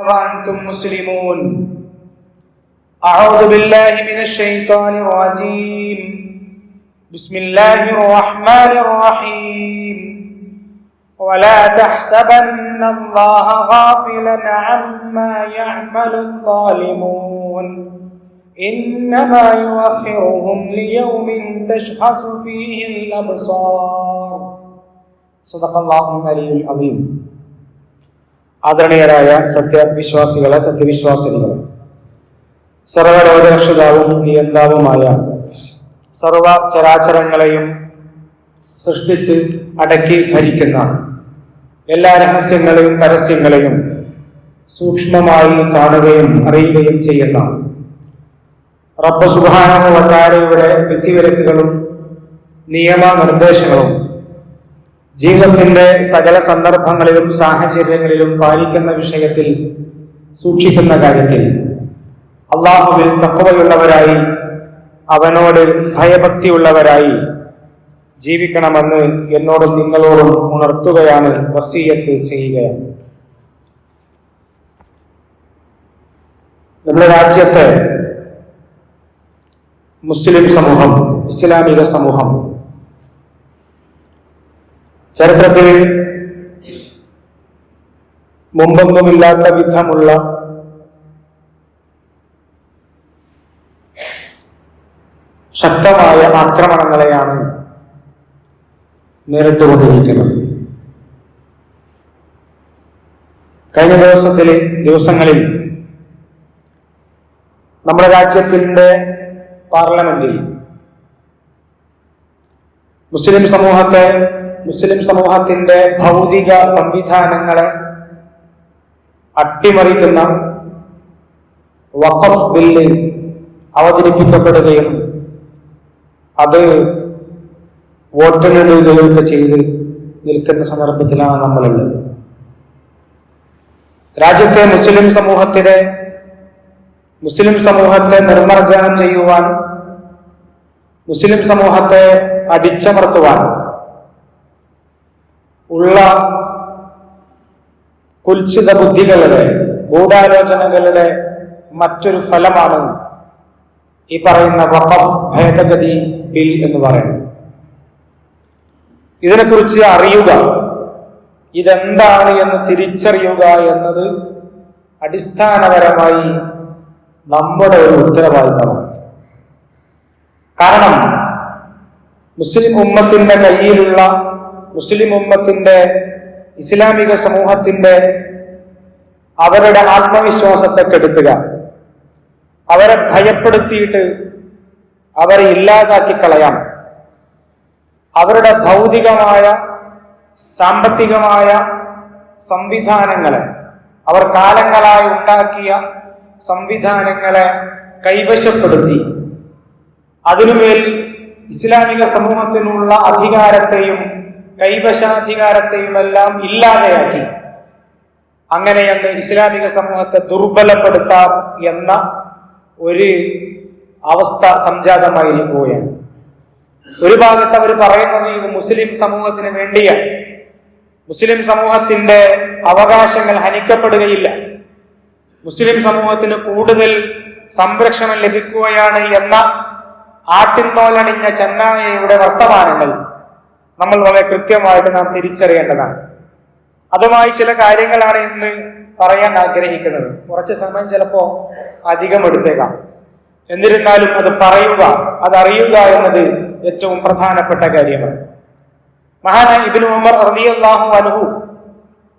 وأنتم مسلمون. أعوذ بالله من الشيطان الرجيم. بسم الله الرحمن الرحيم. ولا تحسبن الله غافلا عما يعمل الظالمون إنما يؤخرهم ليوم تشخص فيه الأبصار. صدق الله العلي العظيم. ആദരണീയരായ സത്യവിശ്വാസികളെ, സത്യവിശ്വാസിനികളെ, സർവ്വലോകരക്ഷിതാവും നിയന്താവുമായ സർവ ചരാചരങ്ങളെയും സൃഷ്ടിച്ച് അടക്കി ഭരിക്കുന്ന എല്ലാ രഹസ്യങ്ങളെയും പരസ്യങ്ങളെയും സൂക്ഷ്മമായി കാണുകയും അറിയുകയും ചെയ്യുന്ന റബ്ബ് സുബ്ഹാനഹു വ തആലയുടെ വിധിവിലക്കുകളും നിയമനിർദ്ദേശങ്ങളും ജീവിതത്തിന്റെ സകല സന്ദർഭങ്ങളിലും സാഹചര്യങ്ങളിലും പാലിക്കുന്ന വിഷയത്തിൽ സൂക്ഷിക്കുന്ന കാര്യത്തിൽ അള്ളാഹുവിൽ തഖ്വയുള്ളവരായി, അവനോട് ഭയഭക്തിയുള്ളവരായി ജീവിക്കണമെന്ന് എന്നോടും നിങ്ങളോടും ഉണർത്തുകയാണ്, വസിയ്യത്ത് ചെയ്യുകയാണ്. നമ്മുടെ രാജ്യത്തെ മുസ്ലിം സമൂഹം, ഇസ്ലാമിക സമൂഹം ചരിത്രത്തിൽ മുമ്പൊന്നുമില്ലാത്ത വിധമുള്ള ശക്തമായ ആക്രമണങ്ങളെയാണ് നേരിട്ടുകൊണ്ടിരിക്കുന്നത്. കഴിഞ്ഞ ദിവസങ്ങളിൽ നമ്മുടെ രാജ്യത്തിന്റെ പാർലമെന്റിൽ മുസ്ലിം സമൂഹത്തിന്റെ ഭൗതിക സംവിധാനങ്ങളെ അട്ടിമറിക്കുന്ന വഖഫ് ബില്ല് അവതരിപ്പിക്കപ്പെടുകയും അത് വോട്ടിനിടുകയൊക്കെ ചെയ്ത് നിൽക്കുന്ന സന്ദർഭത്തിലാണ് നമ്മളുള്ളത്. രാജ്യത്തെ മുസ്ലിം സമൂഹത്തെ നിർമ്മാർജ്ജനം ചെയ്യുവാൻ, മുസ്ലിം സമൂഹത്തെ അടിച്ചമർത്തുവാൻ ഉള്ള കുൽസിത ബുദ്ധികളുടെ, ഗൂഢാലോചനകളുടെ മറ്റൊരു ഫലമാണ് ഈ പറയുന്ന വഖഫ് ഭേദഗതി ബിൽ എന്ന് പറയുന്നത്. ഇതിനെക്കുറിച്ച് അറിയുക, ഇതെന്താണ് എന്ന് തിരിച്ചറിയുക എന്നത് അടിസ്ഥാനപരമായി നമ്മുടെ ഒരു ഉത്തരവാദിത്തമാണ്. കാരണം മുസ്ലിം ഉമ്മത്തിന്റെ കയ്യിലുള്ള, മുസ്ലിം ഉമ്മത്തിന്റെ, ഇസ്ലാമിക സമൂഹത്തിന്റെ അവരുടെ ആത്മവിശ്വാസത്തെ കെടുത്തുക, അവരെ ഭയപ്പെടുത്തിയിട്ട് അവരെ ഇല്ലാതാക്കി കളയാം, അവരുടെ ഭൗതികമായ സാമ്പത്തികമായ സംവിധാനങ്ങളെ, അവർ കാലങ്ങളായി ഉണ്ടാക്കിയ സംവിധാനങ്ങളെ കൈവശപ്പെടുത്തി അതിനുമേൽ ഇസ്ലാമിക സമൂഹത്തിനുള്ള അധികാരത്തെയും കൈവശാധികാരത്തെയും എല്ലാം ഇല്ലാതെയാക്കി അങ്ങനെയങ്ങ് ഇസ്ലാമിക സമൂഹത്തെ ദുർബലപ്പെടുത്താം എന്ന ഒരു അവസ്ഥ സംജാതമായിരിക്കുകയാണ്. ഒരു ഭാഗത്ത് അവർ പറയുന്നത് ഇത് മുസ്ലിം സമൂഹത്തിന് വേണ്ടിയാണ്, മുസ്ലിം സമൂഹത്തിന്റെ അവകാശങ്ങൾ ഹനിക്കപ്പെടുകയില്ല, മുസ്ലിം സമൂഹത്തിന് കൂടുതൽ സംരക്ഷണം ലഭിക്കുകയാണ് എന്ന ആട്ടിൻതോലണിഞ്ഞ ചെന്നായയുടെ വർത്തമാനങ്ങൾ നമ്മൾ വളരെ കൃത്യമായിട്ട് നാം തിരിച്ചറിയേണ്ടതാണ്. അതുമായി ചില കാര്യങ്ങളാണ് ഇന്ന് പറയാൻ ആഗ്രഹിക്കുന്നത്. കുറച്ച് സമയം ചിലപ്പോൾ അധികം എടുത്തേക്കാം. എന്നിരുന്നാലും അത് പറയുക, അതറിയുക എന്നത് ഏറ്റവും പ്രധാനപ്പെട്ട കാര്യമാണ്. മഹാനായ ഇബ്നു ഉമർ റളിയല്ലാഹു അൻഹു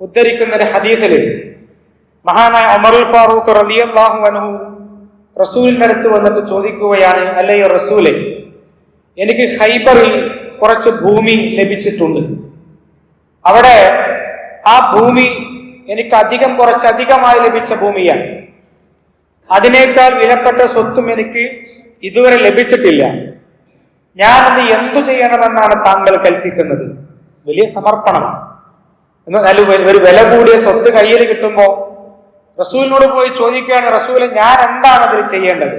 ഉദ്ധരിക്കുന്ന ഒരു ഹദീസിൽ മഹാനായ ഉമറുൽ ഫാറൂഖ് റളിയല്ലാഹു അൻഹു റസൂലിന്റെ അടുത്ത് വന്നിട്ട് ചോദിക്കുകയാണ്, അല്ലയോ റസൂലെ, എനിക്ക് ഖൈബറിൽ കുറച്ച് ഭൂമി ലഭിച്ചിട്ടുണ്ട്. അവിടെ ആ ഭൂമി എനിക്ക് കുറച്ചധികമായി ലഭിച്ച ഭൂമിയാണ്. അതിനേക്കാൾ വിലപ്പെട്ട സ്വത്തും എനിക്ക് ഇതുവരെ ലഭിച്ചിട്ടില്ല. ഞാനത് എന്തു ചെയ്യണമെന്നാണ് താങ്കൾ കൽപ്പിക്കുന്നത്? വലിയ സമർപ്പണമാണ്. എന്നാൽ ഒരു വില കൂടിയ സ്വത്ത് കയ്യിൽ കിട്ടുമ്പോൾ റസൂലിനോട് പോയി ചോദിക്കുകയാണ്, റസൂലെ, ഞാൻ എന്താണ് അതിൽ ചെയ്യേണ്ടത്?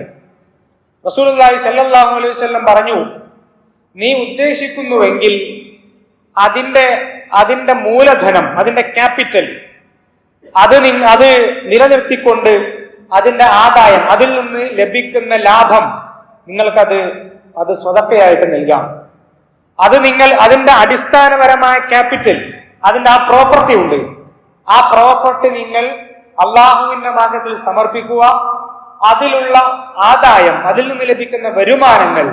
റസൂലുള്ളാഹി സ്വല്ലല്ലാഹു അലൈഹി വസല്ലം പറഞ്ഞു, നീ ഉദ്ദേശിക്കുന്നുവെങ്കിൽ അതിന്റെ മൂലധനം, അതിന്റെ ക്യാപിറ്റൽ അത് നിലനിർത്തിക്കൊണ്ട് അതിന്റെ ആദായം, അതിൽ നിന്ന് ലഭിക്കുന്ന ലാഭം അത് സ്വതക്കയായിട്ട് നൽകാം. അതിന്റെ അടിസ്ഥാനപരമായ ക്യാപിറ്റൽ, അതിന്റെ ആ പ്രോപ്പർട്ടി ഉണ്ട്, ആ പ്രോപ്പർട്ടി നിങ്ങൾ അള്ളാഹുവിന്റെ മാർഗത്തിൽ സമർപ്പിക്കുക. അതിലുള്ള ആദായം, അതിൽ നിന്ന് ലഭിക്കുന്ന വരുമാനങ്ങൾ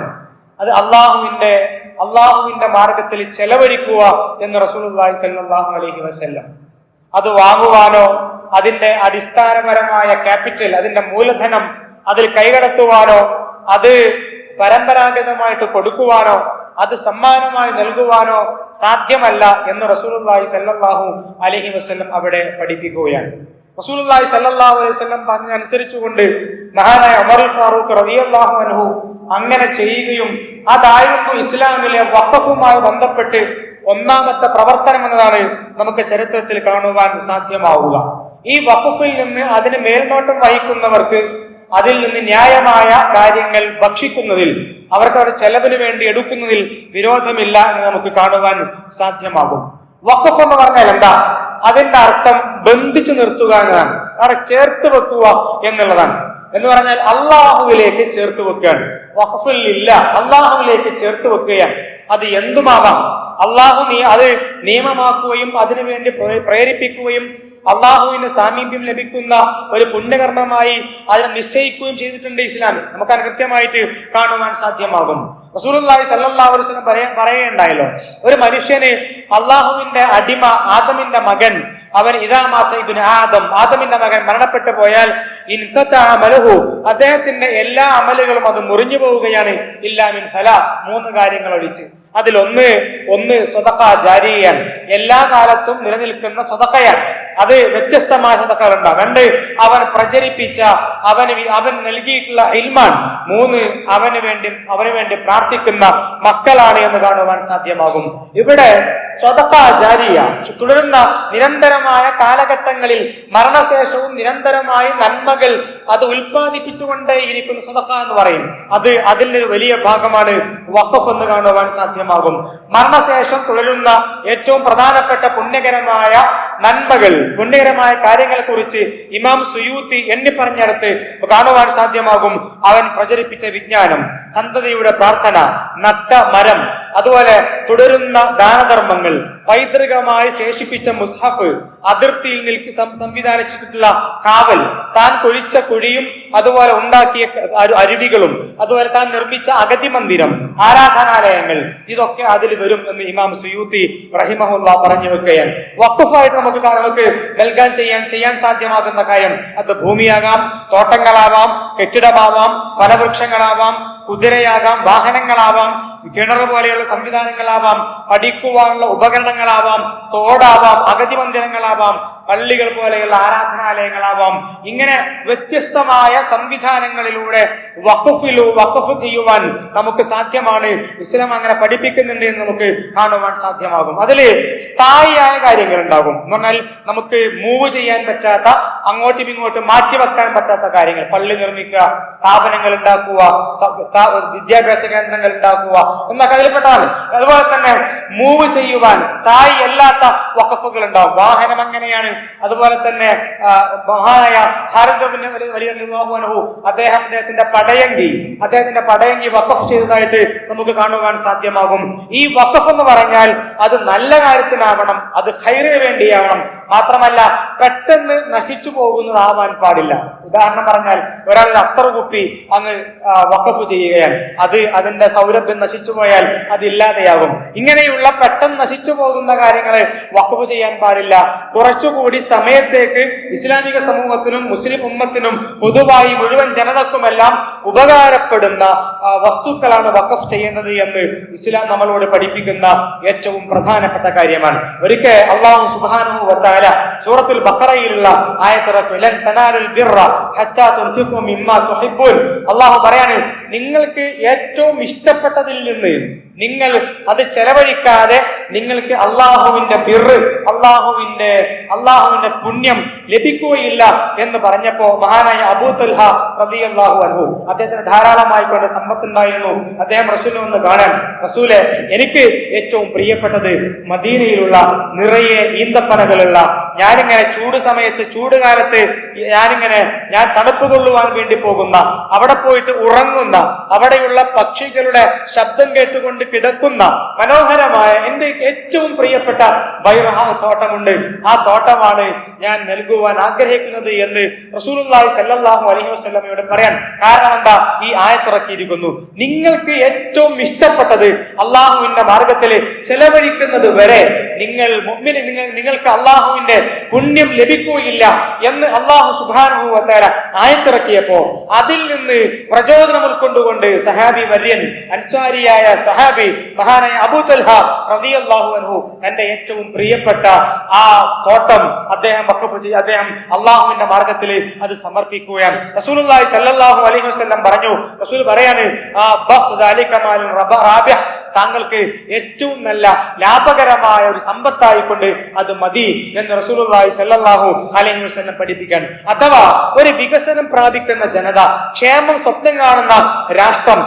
അത് അള്ളാഹുവിന്റെ മാർഗത്തിൽ ചെലവഴിക്കുക എന്ന് റസൂലുള്ളാഹി സ്വല്ലല്ലാഹു അലൈഹി വസല്ലം. അത് വാങ്ങുവാനോ അതിന്റെ അടിസ്ഥാനപരമായ ക്യാപിറ്റൽ, അതിന്റെ മൂലധനം അതിൽ കൈകടത്തുവാനോ അത് പരമ്പരാഗതമായിട്ട് കൊടുക്കുവാനോ അത് സമ്മാനമായി നൽകുവാനോ സാധ്യമല്ല എന്ന് റസൂലുള്ളാഹി സ്വല്ലല്ലാഹു അലൈഹി വസല്ലം അവിടെ പഠിപ്പിക്കുകയാണ്. റസൂലുള്ളാഹി സ്വല്ലല്ലാഹു അലൈഹി വസല്ലം പറഞ്ഞനുസരിച്ചുകൊണ്ട് മഹാനായ ഉമറുൽ ഫാറൂഖ് റളിയല്ലാഹു അൻഹു അങ്ങനെ ചെയ്യുകയും അതായിരുന്നു ഇസ്ലാമിലെ വഖഫുമായി ബന്ധപ്പെട്ട് ഒന്നാമത്തെ പ്രവർത്തനം എന്നതാണ് നമുക്ക് ചരിത്രത്തിൽ കാണുവാൻ സാധ്യമാവുക. ഈ വഖഫിൽ നിന്ന് അതിന് മേൽനോട്ടം വഹിക്കുന്നവർക്ക് അതിൽ നിന്ന് ന്യായമായ കാര്യങ്ങൾ ഭക്ഷിക്കുന്നതിൽ, അവർക്ക് അവരുടെ ചെലവിന് വേണ്ടി എടുക്കുന്നതിൽ വിരോധമില്ല എന്ന് നമുക്ക് കാണുവാൻ സാധ്യമാകും. വഖഫ് എന്ന് പറഞ്ഞാൽ എന്താ? അതിന്റെ അർത്ഥം ബന്ധിച്ചു നിർത്തുക എന്നതാണ്, അവിടെ ചേർത്ത് വെക്കുക എന്നുള്ളതാണ്. എന്ന് പറഞ്ഞാൽ അള്ളാഹുവിലേക്ക് ചേർത്ത് വെക്കുകയാണ്. വഖഫിൽ ഇല്ല, അള്ളാഹുവിലേക്ക് ചേർത്ത് വെക്കുകയാണ്. അത് എന്തുമാവാം. അള്ളാഹു അത് നിയമമാക്കുകയും അതിനുവേണ്ടി പ്രേരിപ്പിക്കുകയും അള്ളാഹുവിന്റെ സാമീപ്യം ലഭിക്കുന്ന ഒരു പുണ്യകർമ്മമായി അതിനെ നിശ്ചയിക്കുകയും ചെയ്തിട്ടുണ്ട് ഇസ്ലാമിൽ. നമുക്കത് കൃത്യമായിട്ട് കാണുവാൻ സാധ്യമാകും. റസൂലുള്ളാഹി സ്വല്ലല്ലാഹു അലൈഹി വസല്ലം പറയുകയുണ്ടായല്ലോ, ഒരു മനുഷ്യന് അള്ളാഹുവിന്റെ അടിമ ആദമിന്റെ മകൻ അവൻ ആദമിന്റെ മകൻ മരണപ്പെട്ടു പോയാൽ അദ്ദേഹത്തിന്റെ എല്ലാ അമലുകളും അത് മുറിഞ്ഞു പോവുകയാണ്. ഇല്ലാ മിൻ സലാസ്, 3 കാര്യങ്ങൾ ഒഴിച്ച്. അതിലൊന്ന് സ്വതക്ക ജാരിയാണ്, എല്ലാ കാലത്തും നിലനിൽക്കുന്ന സ്വതക്കയാണ്. അത് വ്യത്യസ്തമായ സ്വതക്കകളുണ്ടാകും. 2 അവൻ പ്രചരിപ്പിച്ച അവൻ നൽകിയിട്ടുള്ള ഇൽമാണ്. 3 അവന് വേണ്ടി പ്രാർത്ഥിക്കുന്ന മക്കളാണ് എന്ന് കാണുവാൻ സാധ്യമാകും. ഇവിടെ സ്വതക്ക ജാരിയ തുടരുന്ന നിരന്തരമായ കാലഘട്ടങ്ങളിൽ മരണശേഷവും നിരന്തരമായി നന്മകൾ അത് ഉൽപ്പാദിപ്പിച്ചുകൊണ്ടേയിരിക്കുന്ന സ്വതക്ക എന്ന് പറയും. അതിലൊരു വലിയ ഭാഗമാണ് വഖഫ് എന്ന് കാണുവാൻ സാധ്യമാകും. മരണശേഷം തുടരുന്ന ഏറ്റവും പ്രധാനപ്പെട്ട പുണ്യകരമായ നന്മകൾ, പുണ്യകരമായ കാര്യങ്ങളെ കുറിച്ച് ഇമാം സുയൂത്തി എണ്ണി പറഞ്ഞിടത്ത് കാണുവാൻ സാധ്യമാകും. അവൻ പ്രചരിപ്പിച്ച വിജ്ഞാനം, സന്തതിയുടെ പ്രാർത്ഥന, നട്ട മരം, അതുപോലെ തുടരുന്ന ദാനധർമ്മങ്ങൾ, പൈതൃകമായി ശേഷിപ്പിച്ച മുസ്ഹഫ്, അതിർത്തിയിൽ സംവിധാനിച്ചിട്ടുള്ള കാവൽ, താൻ കുഴിച്ച കുഴിയും അതുപോലെ ഉണ്ടാക്കിയ അരുവികളും, അതുപോലെ താൻ നിർമ്മിച്ച അഗതി മന്ദിരം, ആരാധനാലയങ്ങൾ, ഇതൊക്കെ അതിൽ വരും എന്ന് ഇമാം സുയൂത്തി റഹിമഹുല്ലാ പറഞ്ഞു വെക്കുകയാണ്. വഖഫായിട്ട് നമുക്ക് ചെയ്യാൻ സാധ്യമാകുന്ന കാര്യം അത് ഭൂമിയാകാം, തോട്ടങ്ങളാവാം, കെട്ടിടമാവാം, ഫലവൃക്ഷങ്ങളാവാം, കുതിരയാകാം, വാഹനങ്ങളാവാം, കിണർ പോലെയുള്ള സംവിധാനങ്ങളാവാം, പഠിക്കുവാനുള്ള ഉപകരണങ്ങളാവാം, തോടാവാം, അഗതി മന്ദിരങ്ങളാവാം, പള്ളികൾ പോലെയുള്ള ആരാധനാലയങ്ങളാവാം. ഇങ്ങനെ വ്യത്യസ്തമായ സംവിധാനങ്ങളിലൂടെ വഖഫ് ചെയ്യുവാൻ നമുക്ക് സാധ്യമാണ്. ഇസ്ലാം അങ്ങനെ പഠിപ്പിക്കുന്നുണ്ട് എന്ന് നമുക്ക് കാണുവാൻ സാധ്യമാകും. അതില് സ്ഥായിയായ കാര്യങ്ങൾ ഉണ്ടാകും. എന്ന് പറഞ്ഞാൽ നമുക്ക് മൂവ് ചെയ്യാൻ പറ്റാത്ത, അങ്ങോട്ടും ഇങ്ങോട്ടും മാറ്റിവെക്കാൻ പറ്റാത്ത കാര്യങ്ങൾ, പള്ളി നിർമ്മിക്കുക, സ്ഥാപനങ്ങൾ ഉണ്ടാക്കുക, വിദ്യാഭ്യാസ കേന്ദ്രങ്ങൾ ഉണ്ടാക്കുക എന്നൊക്കെ അതിൽപ്പെട്ടാണ്. അതുപോലെ തന്നെ മൂവ് ചെയ്യുവാൻ സ്ഥായി അല്ലാത്ത വഖഫുകൾ ഉണ്ടാവും. വാഹനം അങ്ങനെയാണ്. അതുപോലെ തന്നെ മഹാനായ ഖാലിദ് ഇബ്നു റളിയല്ലാഹു അൻഹു അദ്ദേഹത്തിന്റെ പടയങ്കി വഖഫ് ചെയ്തതായിട്ട് നമുക്ക് കാണുവാൻ സാധ്യമാകും. ഈ വഖഫ് എന്ന് പറഞ്ഞാൽ അത് നല്ല കാര്യത്തിനാവണം, അത് ഖൈറിന് വേണ്ടിയാവണം. മാത്രമല്ല പെട്ടെന്ന് നശിച്ചു പോകുന്നതാവാൻ പാടില്ല. ഉദാഹരണം പറഞ്ഞാൽ ഒരാളുടെ അത്തർ കുപ്പി അങ്ങ് വഖഫ് ചെയ്യുകയാണ്, അതിന്റെ സൗരഭ്യം നശിച്ചു പോയാൽ അതില്ലാതെയാകും. ഇങ്ങനെയുള്ള പെട്ടെന്ന് നശിച്ചു പോകുന്ന കാര്യങ്ങളെ വഖഫ് ചെയ്യാൻ പാടില്ല. കുറച്ചുകൂടി സമയത്തേക്ക് ഇസ്ലാമിക സമൂഹത്തിനും മുസ്ലിം ഉമ്മത്തിനും പൊതുവായി മുഴുവൻ ജനതക്കുമെല്ലാം ഉപകാരപ്പെടുന്ന വസ്തുക്കളാണ് വഖഫ് ചെയ്യേണ്ടത് എന്ന് ഇസ്ലാം നമ്മളോട് പഠിപ്പിക്കുന്ന ഏറ്റവും പ്രധാനപ്പെട്ട കാര്യമാണ്. ഒരിക്കൽ അല്ലാഹു സുബ്ഹാനഹു വ തആല സൂറത്തുൽ ബഖറയിലുള്ള ആയത്തിറക്കും, ലൻ തനാലുൽ ബിർറ ഹത്താ തുൻഫിഖു മിമ്മാ തുഹിബ്ബൂൻ. അല്ലാഹു പറയാണ്, നിങ്ങൾക്ക് ഏറ്റവും ഇഷ്ടപ്പെട്ടതിൽ നിന്ന് നിങ്ങൾ അത് ചെലവഴിക്കാതെ നിങ്ങൾക്ക് അള്ളാഹുവിന്റെ ബിർറ്, അള്ളാഹുവിന്റെ പുണ്യം ലഭിക്കുകയില്ല എന്ന് പറഞ്ഞപ്പോ മഹാനായ അബൂ തൽഹ റളിയല്ലാഹു അൻഹു, അദ്ദേഹത്തിന് ധാരാളമായിക്കൊണ്ട് സമ്പത്തുണ്ടായിരുന്നു. അദ്ദേഹം റസൂലിനെ ഒന്ന് കാണാൻ, റസൂലെ, എനിക്ക് ഏറ്റവും പ്രിയപ്പെട്ടത് മദീനയിലുള്ള നിറയെ ഈന്തപ്പനകളുള്ള ഞാനിങ്ങനെ ചൂട് സമയത്ത്, ചൂട് കാലത്ത് ഞാൻ തണുപ്പ് കൊള്ളുവാൻ വേണ്ടി പോകുന്ന, അവിടെ പോയിട്ട് ഉറങ്ങുന്ന, അവിടെയുള്ള പക്ഷികളുടെ ശബ്ദം കേട്ടുകൊണ്ട് കിടക്കുന്ന മനോഹരമായ എന്റെ ഏറ്റവും പ്രിയപ്പെട്ട ബൈറഹ തോട്ടമുണ്ട്. ആ തോട്ടമാണ് ഞാൻ നൽകുവാൻ ആഗ്രഹിക്കുന്നത് എന്ന് റസൂലുള്ളാഹി സ്വല്ലല്ലാഹു അലൈഹി വസല്ലമയോട് പറയാൻ കാരണം എന്താ? ഈ ആയത്തിറക്കിയിരിക്കുന്നു. നിങ്ങൾക്ക് ഏറ്റവും ഇഷ്ടപ്പെട്ടത് അള്ളാഹുവിന്റെ മാർഗത്തിൽ ചെലവഴിക്കുന്നത് വരെ നിങ്ങൾക്ക് അള്ളാഹുവിന്റെ പുണ്യം ലഭിക്കുകയില്ല എന്ന് അള്ളാഹു സുബ്ഹാനഹു വ തആല ആയത്തിറക്കിയപ്പോ അതിൽ നിന്ന് പ്രചോദനം ഉൾക്കൊണ്ടുകൊണ്ട് സഹാബി വര്യൻ അൻസ്വാരിയായ സഹാബി മഹാനായ അബൂ തൽഹ റളിയല്ലാഹു അൻഹു തന്റെ ഏറ്റവും പ്രിയപ്പെട്ട ആ തോട്ടം അദ്ദേഹം അദ്ദേഹം അള്ളാഹുവിന്റെ മാർഗത്തിൽ അത് സമർപ്പിക്കുകയാണ്. റസൂലുള്ളാഹി സ്വല്ലല്ലാഹു അലൈഹി വസല്ലം പറഞ്ഞു, റസൂൽ പറയാണ്, താങ്കൾക്ക് ഏറ്റവും നല്ല ലാഭകരമായ ഒരു സമ്പത്തായിക്കൊണ്ട് അത് മതി എന്ന് റസൂലുള്ളാഹി സ്വല്ലല്ലാഹു അലൈഹി വസല്ലം പഠിപ്പിക്കാൻ. അഥവാ ഒരു വികസനം പ്രാപിക്കുന്ന ജനത, ക്ഷേമം സ്വപ്നം കാണുന്ന രാഷ്ട്രം,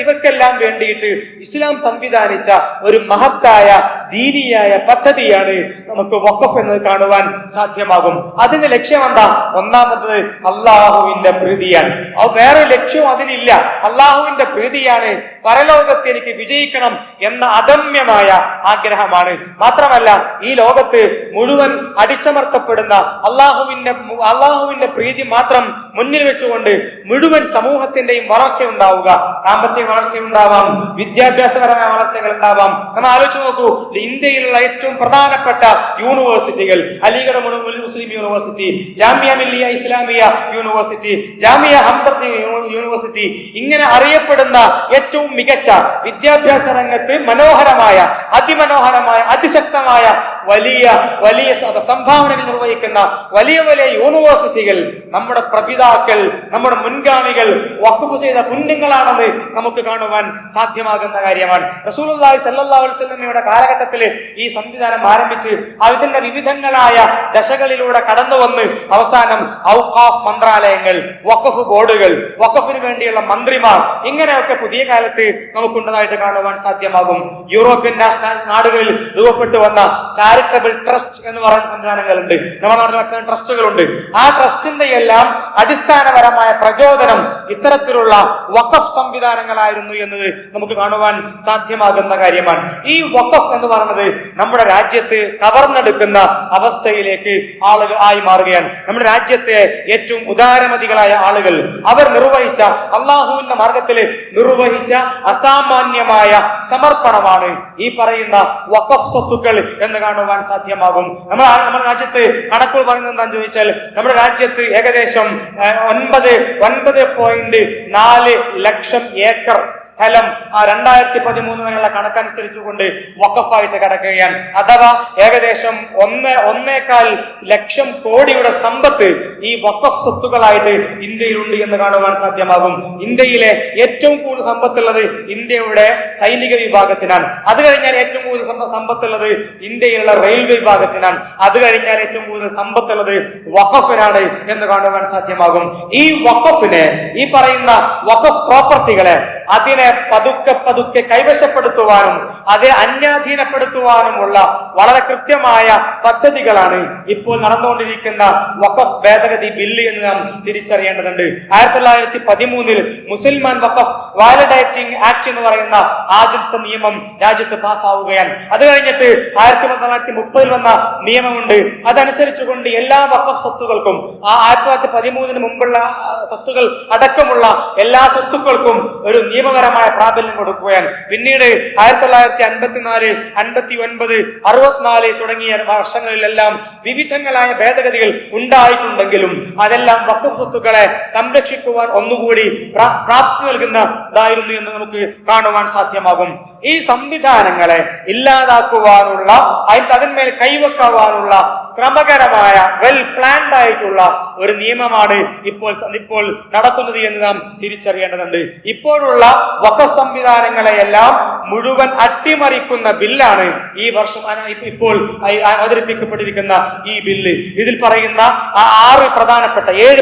ഇവർക്കെല്ലാം വേണ്ടിയിട്ട് ഇസ്ലാം സംവിധാനിച്ച ഒരു മഹത്തായ ദീനിയായ പദ്ധതിയാണ് നമുക്ക് വഖഫ് എന്ന് കാണുവാൻ സാധ്യമാകും. അതിന്റെ ലക്ഷ്യം എന്താ? ഒന്നാമത് അള്ളാഹുവിന്റെ പ്രീതിയാണ്. വേറെ ലക്ഷ്യവും അതിനില്ല. അള്ളാഹുവിന്റെ പ്രീതിയാണ്. പരലോകത്ത് എനിക്ക് വിജയിക്കണം എന്ന അദമ്യമായ ആഗ്രഹമാണ്. മാത്രമല്ല, ഈ ലോകത്ത് മുഴുവൻ അടിച്ചമർത്തപ്പെടുന്ന അള്ളാഹുവിന്റെ പ്രീതി മാത്രം മുന്നിൽ വെച്ചുകൊണ്ട് മുഴുവൻ സമൂഹത്തിന്റെയും വളർച്ച ഉണ്ടാവുക. സാമ്പത്തിക വളർച്ച ഉണ്ടാവാം, വിദ്യാഭ്യാസപരമായ വളർച്ചകൾ ഉണ്ടാവാം. നമ്മൾ ആലോചിച്ച് നോക്കൂ, ഇന്ത്യയിലുള്ള ഏറ്റവും പ്രധാനപ്പെട്ട യൂണിവേഴ്സിറ്റികൾ, Aligarh Muslim university, Jamia Millia Islamia university, Jamia Hamdard university, ഇങ്ങനെ അറിയപ്പെടുന്ന ഏറ്റവും മികച്ച വിദ്യാഭ്യാസ രംഗത്ത് മനോഹരമായ, അതിമനോഹരമായ, അതിശക്തമായ വലിയ വലിയ സംഭാവനകൾ നിർവഹിക്കുന്ന വലിയ വലിയ യൂണിവേഴ്സിറ്റികൾ നമ്മുടെ പ്രപിതാക്കൾ, നമ്മുടെ മുൻഗാമികൾ വഖഫ് ചെയ്ത പുണ്യങ്ങളാണെന്ന് നമുക്ക് കാണുവാൻ സാധ്യമാകുന്ന കാര്യമാണ്. റസൂലുള്ളാഹി സ്വല്ലല്ലാഹു അലൈഹി വസല്ലമയുടെ കാലഘട്ടത്തിൽ ഈ സംവിധാനം ആരംഭിച്ച് അതിന്റെ വിവിധങ്ങളായ ദശകളിലൂടെ കടന്നു വന്ന് അവസാനം ഔഖാഫ് മന്ത്രാലയങ്ങൾ, വഖഫ് ബോർഡുകൾ, വഖഫിന് വേണ്ടിയുള്ള മന്ത്രിമാർ, ഇങ്ങനെയൊക്കെ പുതിയ കാലത്ത് നമുക്കുണ്ടതായിട്ട് കാണുവാൻ സാധ്യമാകും. യൂറോപ്യൻ നാടുകളിൽ രൂപപ്പെട്ടു വന്ന ചാരിറ്റബിൾ ട്രസ്റ്റ് എന്ന് പറയുന്ന സംവിധാനങ്ങളുണ്ട്, നമ്മുടെ നാട്ടിൽ ട്രസ്റ്റുകളുണ്ട്. ആ ട്രസ്റ്റിന്റെ എല്ലാം അടിസ്ഥാനപരമായ പ്രചോദനം ഇത്തരത്തിലുള്ള വഖഫ് സംവിധാനങ്ങളായിരുന്നു എന്നത് നമുക്ക് കാണുവാൻ സാധ്യമാകുന്ന കാര്യമാണ്. ഈ വഖഫ് എന്ന് പറയുന്നത് നമ്മുടെ രാജ്യത്ത് കവർന്നെടുക്കുന്ന അവസ്ഥയിലേക്ക് ആളുകൾ ആയി മാറുകയാണ്. നമ്മുടെ രാജ്യത്തെ ഏറ്റവും ഉദാരമതികളായ ആളുകൾ അവർ നിർവഹിച്ച അള്ളാഹുവിന്റെ മാർഗത്തിൽ നിർവഹിച്ച അസാമാന്യമായ സമർപ്പണമാണ് ഈ പറയുന്ന വഖഫ് സ്വത്തുക്കൾ എന്ന് കാണുവാൻ സാധ്യമാകും. നമ്മുടെ രാജ്യത്ത് കണക്കുകൾ പറയുന്നത് എന്താണെന്ന് ചോദിച്ചാൽ, നമ്മുടെ രാജ്യത്ത് ഏകദേശം 9.4 ലക്ഷം ഏക്കർ സ്ഥലം 2013 വരെയുള്ള കണക്കനുസരിച്ചുകൊണ്ട് വഖഫായിട്ട് കിടക്കുകയാണ്. അഥവാ ഏകദേശം 1.25 ലക്ഷം കോടിയുടെ സമ്പത്ത് ഈ വഖഫ് സ്വത്തുക്കളായിട്ട് ഇന്ത്യയിലുണ്ട് എന്ന് കാണുവാൻ സാധ്യമാകും. ഇന്ത്യയിലെ ഏറ്റവും കൂടുതൽ സമ്പത്തുള്ളത് ഇന്ത്യയുടെ സൈനിക വിഭാഗത്തിനാണ്. അത് കഴിഞ്ഞാൽ ഏറ്റവും കൂടുതൽ സമ്പത്തുള്ളത് ഇന്ത്യയിലുള്ള റെയിൽവേ വിഭാഗത്തിനാണ്. അത് കഴിഞ്ഞാൽ ഏറ്റവും കൂടുതൽ സമ്പത്തുള്ളത് വഖഫിനാണ് എന്ന് കാണുവാൻ സാധ്യമാകും. ഈ വഖഫിനെ, ഈ പറയുന്ന വഖഫ് പ്രോപ്പർട്ടികളെ അതിനെ പതുക്കെ പതുക്കെ കൈവശപ്പെടുത്തുവാനും അത് അന്യാധീനപ്പെടുത്തുവാനുമുള്ള വളരെ കൃത്യമായ പദ്ധതികളാണ് ഇപ്പോൾ നടന്നുകൊണ്ടിരിക്കുന്ന വഖഫ് ഭേദഗതി ബില്ല് എന്ന് നാം തിരിച്ചറിയേണ്ടതുണ്ട്. 1913 മുസൽമാൻ വഖഫ് വാലിഡേറ്റിംഗ് ആക്ട് എന്ന് പറയുന്ന ആദ്യത്തെ നിയമം രാജ്യത്ത് പാസ്സാവുകയാണ്. അത് കഴിഞ്ഞിട്ട് 1930 വന്ന നിയമമുണ്ട്. അതനുസരിച്ചുകൊണ്ട് എല്ലാ വഖഫ് സ്വത്തുക്കൾക്കും, ആ 1913 മുമ്പുള്ള സ്വത്തുകൾ അടക്കമുള്ള എല്ലാ സ്വത്തുക്കൾക്കും ഒരു നിയമപരമായ പ്രാബല്യം കൊടുക്കുകയാണ്. പിന്നീട് 1954, 59, 64 തുടങ്ങിയ വർഷങ്ങളിലെല്ലാം വിവിധങ്ങളായ ഭേദഗതികൾ ഉണ്ടായിട്ടുണ്ടെങ്കിലും അതെല്ലാം വഖഫ് സ്വത്തുക്കളെ സംരക്ഷിക്കുവാൻ ഒന്നുകൂടി പ്രാപ്തി നൽകുന്നതായിരുന്നു എന്ന് നമുക്ക് കാണുവാൻ സാധ്യമാകും. ഈ സംവിധാനങ്ങളെ ഇല്ലാതാക്കുവാനുള്ള, അതിന്മേൽ കൈവെക്കാനുള്ള ശ്രമകരമായ വെൽ പ്ലാൻഡ് ആയിട്ടുള്ള ഒരു നിയമമാണ് ഇപ്പോൾ നടക്കുന്നത് എന്ന് നാം തിരിച്ചറിയേണ്ടതുണ്ട്. ഇപ്പോഴുള്ള വഖഫ് സംവിധാനങ്ങളെയെല്ലാം മുഴുവൻ അട്ടിമറിക്കുന്ന ബില്ലാണ് ഈ വർഷം ഇപ്പോൾ അവതരിപ്പിക്കപ്പെട്ടിരിക്കുന്ന ഈ ബില്ല്. ഇതിൽ പറയുന്ന 7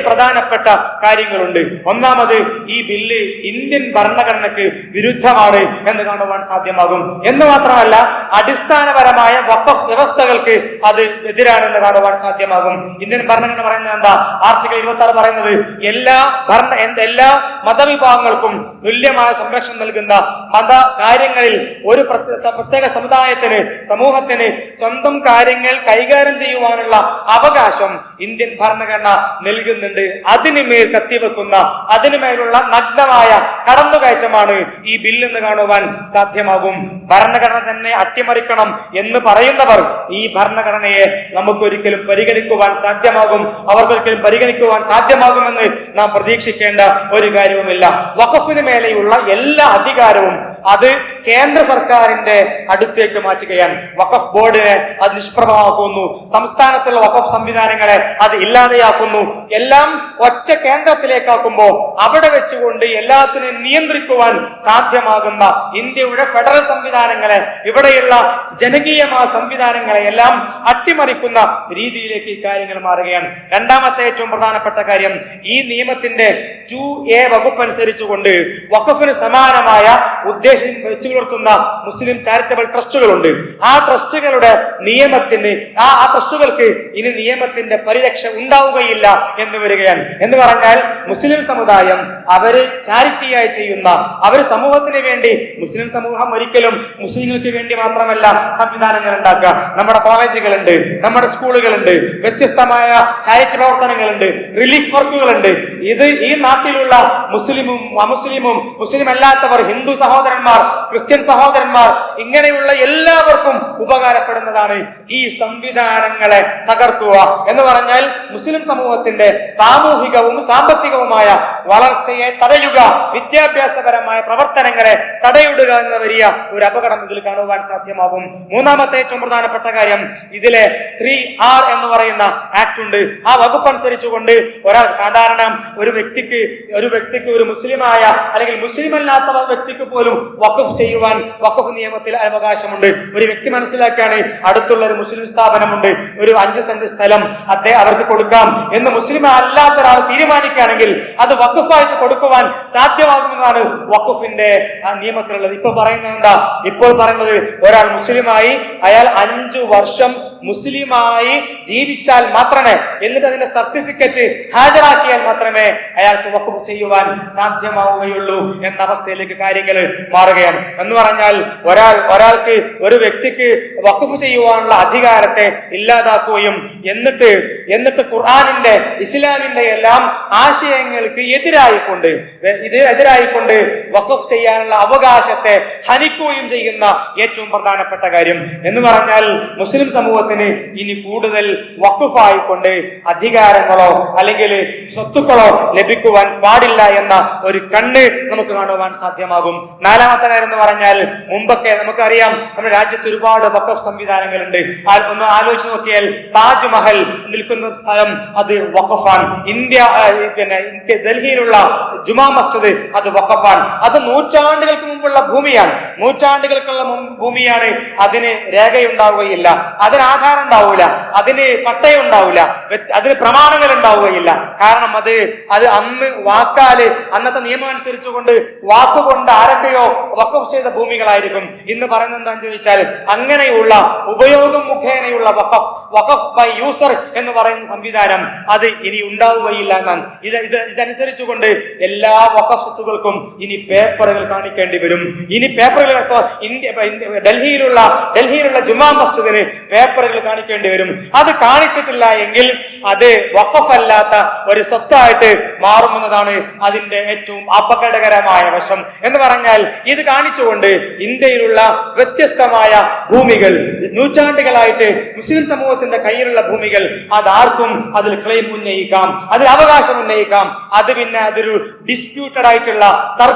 പ്രധാനപ്പെട്ട കാര്യങ്ങളുണ്ട്. ഒന്നാമത്, ഈ ബില്ല് ഇന്ത്യൻ ഭരണഘടനയ്ക്ക് വിരുദ്ധമാണ് എന്ന് കാണുവാൻ സാധ്യമാകും. എന്ന് മാത്രമല്ല, അടിസ്ഥാനപരമായ വഖഫ് വ്യവസ്ഥകൾക്ക് അത് എതിരാണെന്ന് കാണുവാൻ സാധ്യമാകും. ഇന്ത്യൻ ഭരണഘടന പറയുന്നത് എന്താ? ആർട്ടിക്കിൾ 26 പറയുന്നത് എല്ലാ മതവിഭാഗങ്ങൾക്കും തുല്യമായ സംരക്ഷണം നൽകുന്ന മത കാര്യങ്ങളിൽ ഒരു പ്രത്യേക സമുദായത്തിന്, സമൂഹത്തിന് സ്വന്തം കാര്യങ്ങൾ കൈകാര്യം ചെയ്യുവാനുള്ള അവകാശം ഇന്ത്യൻ ഭരണഘടന നൽകുന്നുണ്ട്. അതിനുമേൽ കത്തിവെക്കുന്ന, അതിനുമേലുള്ള നഗ്നമായ കടന്നുകയറ്റമാണ് ഈ ബില്ലെന്ന് കാണുവാൻ സാധ്യമാകും. ഭരണഘടന തന്നെ അട്ടിമറിക്കണം എന്ന് പറയുന്നവർ ഈ ഭരണഘടനയെ നമുക്കൊരിക്കലും പരിഗണിക്കുവാൻ സാധ്യമാകും, അവർക്കൊരിക്കലും പരിഗണിക്കുവാൻ സാധ്യമാകുമെന്ന് നാം പ്രതീക്ഷിക്കേണ്ട ഒരു കാര്യവുമില്ല. വഖഫിന് മേലെയുള്ള എല്ലാ അധികാരവും അത് കേന്ദ്ര സർക്കാരിന്റെ അടുത്തേക്ക് മാറ്റുകയാണ്. വഖഫ് ബോർഡിനെ അത് നിഷ്പ്രഭമാക്കുന്നു, സംസ്ഥാനത്തുള്ള വഖഫ് സംവിധാനങ്ങളെ അത് ഇല്ലാതെയാക്കുന്നു. എല്ലാം ഒറ്റ കേന്ദ്രത്തിലേക്കാക്കുമ്പോൾ അവിടെ വെച്ചുകൊണ്ട് എല്ലാത്തിനെയും നിയന്ത്രിക്കുവാൻ സാധ്യമാകുന്ന ഇന്ത്യയുടെ ഫെഡറൽ സംവിധാനങ്ങളെ, ഇവിടെയുള്ള ജനകീയമായ സംവിധാനങ്ങളെ എല്ലാം അട്ടിമറിക്കുന്ന രീതിയിലേക്ക് ഈ കാര്യങ്ങൾ മാറുകയാണ്. രണ്ടാമത്തെ ഏറ്റവും പ്രധാനപ്പെട്ട കാര്യം, ഈ നിയമത്തിന്റെ 2A വകുപ്പ് അനുസരിച്ചുകൊണ്ട് വഖഫിന് സമാനമായ ഉദ്ദേശം വെച്ചു പുലർത്തുന്ന മുസ്ലിം ചാരിറ്റബിൾ ട്രസ്റ്റുകളുണ്ട്. ആ ട്രസ്റ്റുകളുടെ നിയമത്തിന്, ആ ട്രസ്റ്റുകൾക്ക് ഇനി നിയമത്തിന്റെ പരിരക്ഷ ഉണ്ടാവുകയില്ല എന്ന് വരികയാണ്. എന്ന് പറഞ്ഞാൽ മുസ്ലിം സമുദായം അവര് ചാരിറ്റിയായി ചെയ്യുന്ന, അവർ സമൂഹത്തിന് വേണ്ടി, മുസ്ലിം സമൂഹം ഒരിക്കലും മുസ്ലിങ്ങൾക്ക് വേണ്ടി മാത്രമല്ല സംവിധാനങ്ങൾ ഉണ്ടാക്കുക. നമ്മുടെ കോളേജുകളുണ്ട്, നമ്മുടെ സ്കൂളുകളുണ്ട്, വ്യത്യസ്തമായ ചാരിറ്റി പ്രവർത്തനങ്ങളുണ്ട്, റിലീഫ് വർക്കുകളുണ്ട്. ഇത് ഈ നാട്ടിലുള്ള മുസ്ലിമും അമുസ്ലിമും, മുസ്ലിം അല്ലാത്തവർ, ഹിന്ദു സഹോദരന്മാർ, ക്രിസ്ത്യൻ സഹോദരന്മാർ, ഇങ്ങനെയുള്ള എല്ലാവർക്കും ഉപകാരപ്പെടുന്നതാണ്. ഈ സംവിധാനങ്ങളെ തകർക്കുക എന്ന് പറഞ്ഞാൽ മുസ്ലിം സമൂഹത്തിന്റെ സാമൂഹികവും സാമ്പത്തികവുമായ വളർച്ചയെ തടയുക, വിദ്യാഭ്യാസപരമായ പ്രവർത്തനങ്ങളെ തടയിടുക എന്ന വലിയ ഒരു അപകടം ഇതിൽ കാണുവാൻ സാധ്യമാകും. മൂന്നാമത്തെ ഏറ്റവും പ്രധാനപ്പെട്ട കാര്യം, ഇതിലെ 3R എന്ന് പറയുന്ന ആക്ട് ഉണ്ട്. ആ വകുപ്പ് അനുസരിച്ചുകൊണ്ട് ഒരാൾ, സാധാരണ ഒരു വ്യക്തിക്ക് ഒരു മുസ്ലിമായ അല്ലെങ്കിൽ മുസ്ലിം അല്ലാത്ത വ്യക്തിക്ക് പോലും വഖഫ് ചെയ്യുവാൻ വഖഫ് നിയമത്തിൽ അവകാശമുണ്ട്. ഒരു വ്യക്തി മനസ്സിലാക്കുകയാണ്, അടുത്തുള്ള ഒരു മുസ്ലിം സ്ഥാപനമുണ്ട്, ഒരു 5 സെന്റ് സ്ഥലം അവർക്ക് കൊടുക്കാം എന്ന് മുസ്ലിം അല്ലാത്ത ഒരാൾ തീരുമാനിക്കുകയാണെങ്കിൽ അത് വഖഫായിട്ട് കൊടുക്കുവാൻ സാധ്യമാകുമെന്നാണ് വഖഫിന്റെ നിയമത്തിലുള്ളത്. ഇപ്പോൾ പറയുന്നത് ഒരാൾ മുസ്ലിമായി, അയാൾ 5 വർഷം മുസ്ലിമായി ജീവിച്ചാൽ മാത്രമേ, എന്നിട്ട് അതിന്റെ സർട്ടിഫിക്കറ്റ് ഹാജരാക്കിയാൽ മാത്രമേ അയാൾക്ക് വഖഫ് ചെയ്യുവാൻ സാധ്യമാവുകയുള്ളൂ എന്ന അവസ്ഥയിലേക്ക് കാര്യങ്ങൾ മാറുകയാണ്. എന്ന് പറഞ്ഞാൽ ഒരാൾക്ക്, ഒരു വ്യക്തിക്ക് വഖഫ് ചെയ്യുവാനുള്ള അധികാരത്തെ ഇല്ലാതാക്കുകയും എന്നിട്ട് ഖുർആനിന്റെ, ഇസ്ലാമിന്റെ എല്ലാം ആശയങ്ങൾക്ക് എതിരായിക്കൊണ്ട് വഖഫ് ചെയ്യാനുള്ള അവകാശത്തെ ഹനിക്കുകയും ചെയ്യുന്ന ഏറ്റവും പ്രധാനപ്പെട്ട കാര്യം എന്ന് പറഞ്ഞാൽ, മുസ്ലിം സമൂഹത്തിന് ഇനി കൂടുതൽ വഖഫായിക്കൊണ്ട് അധികാരങ്ങളോ അല്ലെങ്കിൽ സ്വത്തുക്കളോ ലഭിക്കുവാൻ പാടില്ല എന്ന ഒരു കണ്ണ് നമുക്ക് കാണുവാൻ സാധ്യമാകും. നാലാമത്തെ കാര്യം എന്ന് പറഞ്ഞാൽ, മുമ്പൊക്കെ നമുക്കറിയാം നമ്മുടെ രാജ്യത്ത് ഒരുപാട് വഖഫ് സംവിധാനങ്ങളുണ്ട്. ഒന്ന് ആലോചിച്ച് നോക്കിയാൽ താജ്മഹൽ നിൽക്കുന്ന സ്ഥലം അത് വഖഫാണ്. ഡൽഹിയിലുള്ള ജുമാ മസ്ജിദ് അത് വഖഫാണ്. അത് നൂറ്റാണ്ടുകൾക്ക് മുമ്പുള്ള ഭൂമിയാണ്. അതിന് രേഖയുണ്ടാവുകയില്ല, അതിന് ആധാരം ഉണ്ടാവില്ല, അതിന് പട്ടയുണ്ടാവില്ല, അതിന് പ്രമാണങ്ങൾ ഉണ്ടാവുകയില്ല. കാരണം അത് അന്ന് അന്നത്തെ നിയമം അനുസരിച്ചുകൊണ്ട് വാക്കുകൊണ്ട് ആരൊക്കെയോ വഖഫ് ചെയ്ത ഭൂമികളായിരിക്കും. ഇന്ന് പറയുന്നത് എന്താണെന്ന് ചോദിച്ചാൽ, അങ്ങനെയുള്ള ഉപയോഗം മുഖേനയുള്ള വഖഫ് ബൈ യൂസർ എന്ന് പറയുന്ന സംവിധാനം അത് ഇനി ഉണ്ടാവുകയില്ല എന്നാണ്. ഇതനുസരിച്ചുകൊണ്ട് എല്ലാ വഖഫ് സ്വത്തുക്കൾക്കും ഇനി പേപ്പറുകൾ കാണിക്കേണ്ടി വരും. ഇനി പേപ്പറുകൾ ഡൽഹിയിലുള്ള ജുമാ മസ്ജിദിന് പേപ്പറുകൾ കാണിക്കേണ്ടി വരും. അത് കാണിച്ചിട്ടില്ല എങ്കിൽ അത് വഖഫ് അല്ലാത്ത ഒരു സ്വത്തായിട്ട് മാറുമെന്നതാണ് അതിന്റെ ഏറ്റവും അപകടകരമായ വശം. എന്ന് പറഞ്ഞാൽ, ഇത് കാണിച്ചുകൊണ്ട് ഇന്ത്യയിലുള്ള വ്യത്യസ്തമായ ഭൂമികൾ, നൂറ്റാണ്ടുകളായിട്ട് മുസ്ലിം സമൂഹത്തിന്റെ കയ്യിലുള്ള ഭൂമികൾ, അതാർക്കും അതിൽ ക്ലെയിം ഉന്നയിക്കാം, അതിൽ അവകാശം ഉന്നയിക്കാം. അതൊരു ഡിസ്പ്യൂട്ടഡ് ആയിട്ടുള്ള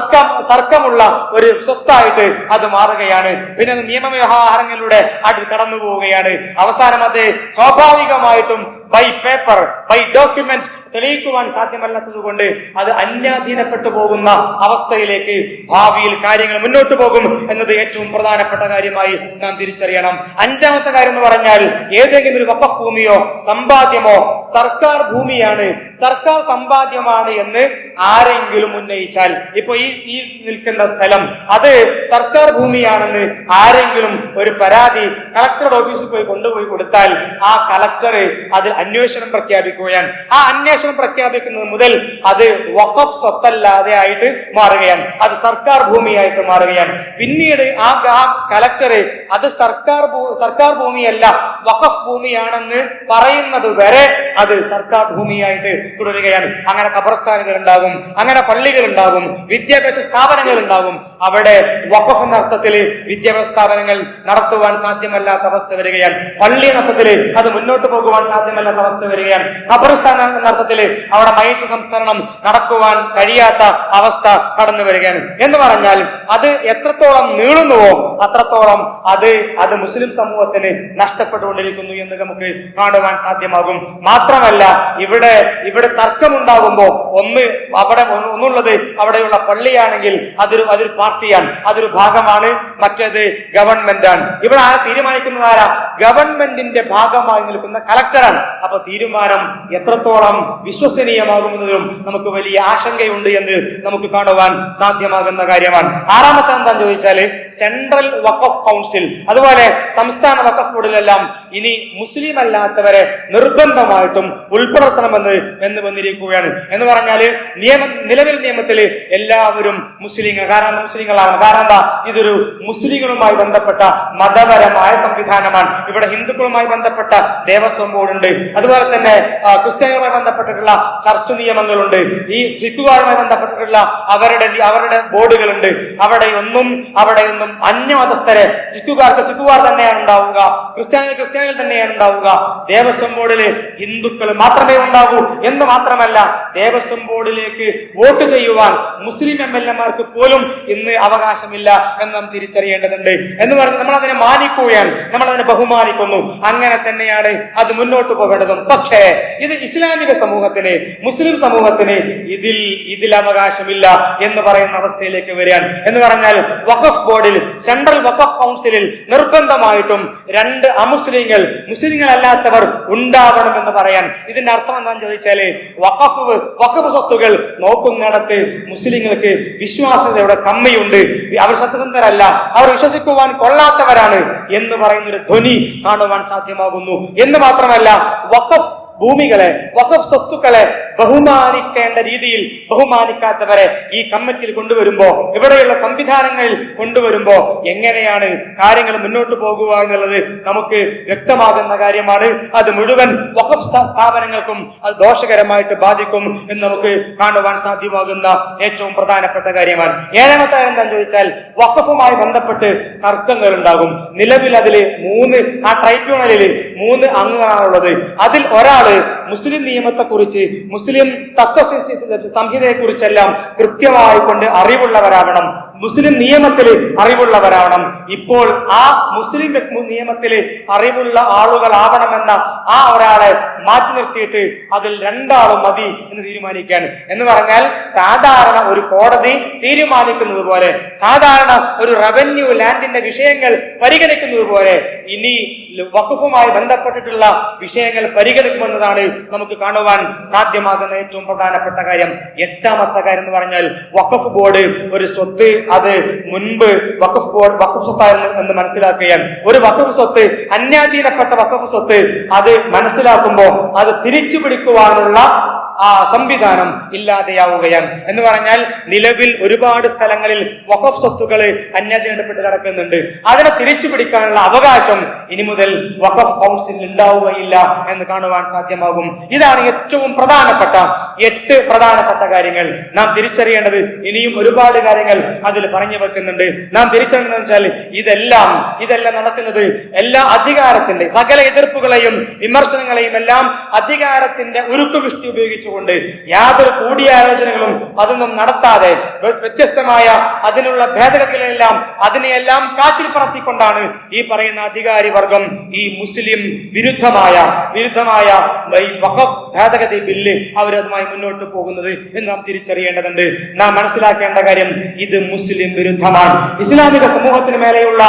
തർക്കമുള്ള ഒരു സ്വത്തായിട്ട് അത് മാറുകയാണ്. പിന്നെ അത് നിയമവ്യവഹാരങ്ങളിലൂടെ അത് കടന്നു പോവുകയാണ്. അവസാനം അത് സ്വാഭാവികമായിട്ടും ബൈ പേപ്പർ, ബൈ ഡോക്യുമെന്റ് തെളിയിക്കുവാൻ സാധ്യമല്ലാത്തത് കൊണ്ട് അത് അന്യാധീനപ്പെട്ടു പോകുന്ന അവസ്ഥയിലേക്ക് ഭാവിയിൽ കാര്യങ്ങൾ മുന്നോട്ട് പോകും എന്നത് ഏറ്റവും പ്രധാനപ്പെട്ട കാര്യമായി നാം തിരിച്ചറിയണം. അഞ്ചാമത്തെ കാര്യം എന്ന് പറഞ്ഞാൽ, ഏതെങ്കിലും ഒരു വഖഫ് ഭൂമിയോ സമ്പാദ്യമോ സർക്കാർ ഭൂമിയാണ്, സർക്കാർ സമ്പാദ്യമാണ് എന്ന് ആരെങ്കിലും ഉന്നയിച്ചാൽ, ഇപ്പൊ ഈ നിൽക്കുന്ന സ്ഥലം അത് സർക്കാർ ഭൂമിയാണെന്ന് ആരെങ്കിലും ആരെങ്കിലും ഒരു പരാതി കളക്ടറുടെ ഓഫീസിൽ കൊണ്ടുപോയി കൊടുത്താൽ ആ കളക്ടർ അതിൽ അന്വേഷണം പ്രഖ്യാപിക്കുകയാണ്. ആ അന്വേഷണം പ്രഖ്യാപിക്കുന്നത് മുതൽ അത് വഖഫ് സ്വത്തല്ലാതെ ആയിട്ട് മാറുകയാണ്, അത് സർക്കാർ ഭൂമിയായിട്ട് മാറുകയാണ്. പിന്നീട് ആ കളക്ടർ അത് സർക്കാർ ഭൂമിയല്ല വഖഫ് ഭൂമിയാണെന്ന് പറയുന്നത് വരെ അത് സർക്കാർ ഭൂമിയായിട്ട് തുടരുകയാണ്. അങ്ങനെ ഖബർസ്ഥാനുകൾ ഉണ്ടാകും, അങ്ങനെ പള്ളികൾ ഉണ്ടാകും, വിദ്യാഭ്യാസ സ്ഥാപനങ്ങൾ ഉണ്ടാകും. അവിടെ വഖഫ് എന്ന അർത്ഥത്തിൽ വിദ്യാഭ്യാസ സ്ഥാപനങ്ങൾ നടത്തുവാൻ സാധ്യമല്ലാത്ത അവസ്ഥ വരികയാണ്. പള്ളി എന്ന അർത്ഥത്തിൽ അത് മുന്നോട്ട് പോകുവാൻ സാധ്യമല്ലാത്ത അവസ്ഥ വരികയാണ്. ഖബർസ്ഥാൻ എന്ന അർത്ഥത്തിൽ അവിടെ മയ്യിത്ത് സംസ്കരണം നടക്കുവാൻ കഴിയാത്ത അവസ്ഥ കടന്നു വരികയാണ്. എന്ന് പറഞ്ഞാൽ അത് എത്രത്തോളം നീളുന്നുവോ അത്രത്തോളം അത് മുസ്ലിം സമൂഹത്തിന് നഷ്ടപ്പെട്ടുകൊണ്ടിരിക്കുന്നു എന്ന് നമുക്ക് കാണുവാൻ സാധ്യമാകും. മാത്രമല്ല ഇവിടെ തർക്കമുണ്ടാകുമ്പോൾ ഒന്നുള്ളത് അവിടെയുള്ള പള്ളിയാണെങ്കിൽ അതൊരു പാർട്ടിയാണ്, അതൊരു ഭാഗമാണ്, മറ്റേത് ഗവൺമെന്റ് ആണ്. ഇവിടെ തീരുമാനിക്കുന്നത് ആരാ? ഗവൺമെന്റിന്റെ ഭാഗമായി നിൽക്കുന്ന കളക്ടറാണ്. അപ്പൊ തീരുമാനം എത്രത്തോളം വിശ്വസനീയമാകുന്നതിലും നമുക്ക് വലിയ ആശങ്കയുണ്ട് എന്ന് നമുക്ക് കാണുവാൻ സാധ്യമാകുന്ന കാര്യമാണ്. ആറാമത്തെ എന്താന്ന് ചോദിച്ചാല് സെൻട്രൽ വഖഫ് കൗൺസിൽ അതുപോലെ സംസ്ഥാന വഖഫ് ബോർഡിലെല്ലാം ഇനി മുസ്ലിം അല്ലാത്തവരെ നിർബന്ധമായിട്ടും ഉൾപ്പെടുത്തണമെന്ന് വന്നിരിക്കുകയാണ്. എന്ന് പറഞ്ഞാല് നിലവിൽ നിയമത്തിൽ എല്ലാവരും മുസ്ലിങ്ങളാണ്. കാരണം എന്താ? ഇതൊരു മുസ്ലിങ്ങളുമായി ബന്ധപ്പെട്ട മതപരമായ സംവിധാനമാണ്. ഇവിടെ ഹിന്ദുക്കളുമായി ബന്ധപ്പെട്ട ദേവസ്വം ബോർഡുണ്ട്, അതുപോലെ തന്നെ ക്രിസ്ത്യാനികളുമായി ബന്ധപ്പെട്ടിട്ടുള്ള ചർച്ച് നിയമങ്ങളുണ്ട്, ഈ സിഖുകാരുമായി ബന്ധപ്പെട്ടിട്ടുള്ള അവരുടെ ബോർഡുകളുണ്ട്. അവിടെയൊന്നും അന്യമതസ്ഥരെ സിഖുകാർക്ക് സിഖുകാർ തന്നെയാണ് ഉണ്ടാവുക, ക്രിസ്ത്യാനികൾ തന്നെയാണ് ഉണ്ടാവുക. ദേവസ്വം ബോർഡിൽ ഹിന്ദുക്കൾ മാത്രമേ ഉണ്ടാകൂ എന്ന് മാത്രമല്ല, ദേവസ്വം ബോർഡിലേക്ക് വോട്ട് ചെയ്യുവാൻ മുസ്ലിം MLA-മാർക്ക് പോലും ഇന്ന് അവകാശമില്ല എന്ന് നാം തിരിച്ചറിയേണ്ടതുണ്ട്. എന്ന് പറഞ്ഞ് നമ്മൾ അതിനെ മാനിക്കുകയാണ്, നമ്മൾ അതിനെ ബഹുമാനിക്കുന്നു. അങ്ങനെ തന്നെയാണ് അത് മുന്നോട്ട് പോകേണ്ടതും. പക്ഷേ ഇത് ഇസ്ലാമിക സമൂഹത്തിന്, മുസ്ലിം സമൂഹത്തിന് ഇതിൽ അവകാശമില്ല എന്ന് പറയുന്ന അവസ്ഥയിലേക്ക് വരികയാണ്. എന്ന് പറഞ്ഞാൽ വഖഫ് ബോർഡിൽ, സെൻട്രൽ വഖഫ് കൗൺസിലിൽ നിർബന്ധമായിട്ടും 2 മുസ്ലിങ്ങൾ അല്ലാത്തവർ ഉണ്ടാവണം എന്ന് പറയാൻ ഇതിന്റെ അർത്ഥം എന്താണെന്ന് ചോദിച്ചാല് വഖഫ് സ്വത്തുകൾ നോക്കുന്നിടത്ത് മുസ്ലിങ്ങൾക്ക് വിശ്വാസ്യതയുടെ കമ്മിയുണ്ട്, അവർ സത്യസന്ധരല്ല, അവർ വിശ്വസിക്കുവാൻ കൊള്ളാത്തവരാണ് എന്ന് പറയുന്നൊരു ധ്വനി കാണുവാൻ സാധ്യമാകുന്നു. എന്ന് മാത്രമല്ല വഖഫ് ഭൂമികളെ, വഖഫ് സ്വത്തുക്കളെ ബഹുമാനിക്കേണ്ട രീതിയിൽ ബഹുമാനിക്കാത്തവരെ ഈ കമ്മിറ്റിയിൽ കൊണ്ടുവരുമ്പോ, ഇവിടെയുള്ള സംവിധാനങ്ങളിൽ കൊണ്ടുവരുമ്പോ എങ്ങനെയാണ് കാര്യങ്ങൾ മുന്നോട്ട് പോകുക എന്നുള്ളത് നമുക്ക് വ്യക്തമാകുന്ന കാര്യമാണ്. അത് മുഴുവൻ വഖഫ് സ്ഥാപനങ്ങൾക്കും അത് ദോഷകരമായിട്ട് ബാധിക്കും എന്ന് നമുക്ക് കാണുവാൻ സാധ്യമാകുന്ന ഏറ്റവും പ്രധാനപ്പെട്ട കാര്യമാണ്. ഏഴാമത്തെ കാര്യം എന്താണെന്ന് ചോദിച്ചാൽ വഖഫുമായി ബന്ധപ്പെട്ട് തർക്കങ്ങൾ ഉണ്ടാകും. നിലവിൽ അതിൽ ട്രൈബ്യൂണലിൽ 3 അംഗങ്ങളാണുള്ളത്. അതിൽ ഒരാൾ മുസ്ലിം നിയമത്തെക്കുറിച്ച്, മുസ്ലിം തത്വ സംഹിതയെക്കുറിച്ചെല്ലാം കൃത്യമായി കൊണ്ട് അറിവുള്ളവരാവണം, മുസ്ലിം നിയമത്തിൽ അറിവുള്ളവരാവണം. ഇപ്പോൾ ആ മുസ്ലിം നിയമത്തിൽ അറിവുള്ള ആളുകളാവണമെന്ന ആ ഒരാളെ മാറ്റി നിർത്തിയിട്ട് അതിൽ 2 ആളും മതി എന്ന് തീരുമാനിക്കാൻ. എന്ന് പറഞ്ഞാൽ സാധാരണ ഒരു കോടതി തീരുമാനിക്കുന്നത് പോലെ, സാധാരണ ഒരു റവന്യൂ ലാൻഡിന്റെ വിഷയങ്ങൾ പരിഗണിക്കുന്നത് പോലെ ഇനി വഖഫുമായി ബന്ധപ്പെട്ടിട്ടുള്ള വിഷയങ്ങൾ പരിഗണിക്കുമെന്നതാണ് നമുക്ക് കാണുവാൻ സാധ്യമാകുന്ന ഏറ്റവും പ്രധാനപ്പെട്ട കാര്യം. 8ാമത്തെ കാര്യം എന്ന് പറഞ്ഞാൽ വഖഫ് ബോർഡ് ഒരു സ്വത്ത്, അത് മുൻപ് വഖഫ് സ്വത്തായിരുന്നു എന്ന് മനസ്സിലാക്കുകയാണ്. ഒരു വഖഫ് സ്വത്ത്, അന്യാധീനപ്പെട്ട വഖഫ് സ്വത്ത് അത് മനസ്സിലാക്കുമ്പോൾ അത് തിരിച്ചു പിടിക്കുവാനുള്ള സംവിധാനം ഇല്ലാതെയാവുകയാണ്. എന്ന് പറഞ്ഞാൽ നിലവിൽ ഒരുപാട് സ്ഥലങ്ങളിൽ വഖഫ് സ്വത്തുക്കൾ അന്യാധീനപ്പെട്ട് കിടക്കുന്നുണ്ട്. അതിനെ തിരിച്ചു പിടിക്കാനുള്ള അവകാശം ഇനി മുതൽ വഖഫ് കൗൺസിലിൽ ഉണ്ടാവുകയില്ല എന്ന് കാണുവാൻ സാധ്യമാകും. ഇതാണ് ഏറ്റവും പ്രധാനപ്പെട്ട 8 പ്രധാനപ്പെട്ട കാര്യങ്ങൾ. നാം തിരിച്ചറിയേണ്ടത് ഇനിയും ഒരുപാട് കാര്യങ്ങൾ അതിൽ പറഞ്ഞു വെക്കുന്നുണ്ട്. നാം തിരിച്ചറിയേണ്ടതെന്ന് വെച്ചാൽ ഇതെല്ലാം നടക്കുന്നത് എല്ലാ അധികാരത്തിന്റെ സകല എതിർപ്പുകളെയും വിമർശനങ്ങളെയും എല്ലാം അധികാരത്തിന്റെ ഉരുക്കുമുഷ്ടി ഉപയോഗിച്ചുകൊണ്ട് യാതൊരു കൂടിയാലോചനകളും അതൊന്നും നടത്താതെ വ്യത്യസ്തമായ അതിനുള്ള ഭേദഗതികളെല്ലാം അതിനെയെല്ലാം കാറ്റിൽ പറത്തിക്കൊണ്ടാണ് ഈ പറയുന്ന അധികാരി വർഗം ഈ മുസ്ലിം വിരുദ്ധമായ ഈ വഖഫ് ഭേദഗതി ബില്ല് അവരതുമായി മുന്നോട്ട് പോകുന്നത് എന്ന് നാം തിരിച്ചറിയേണ്ടതുണ്ട്. നാം മനസ്സിലാക്കേണ്ട കാര്യം ഇത് മുസ്ലിം വിരുദ്ധമാണ്. ഇസ്ലാമിക സമൂഹത്തിന് മേലെയുള്ള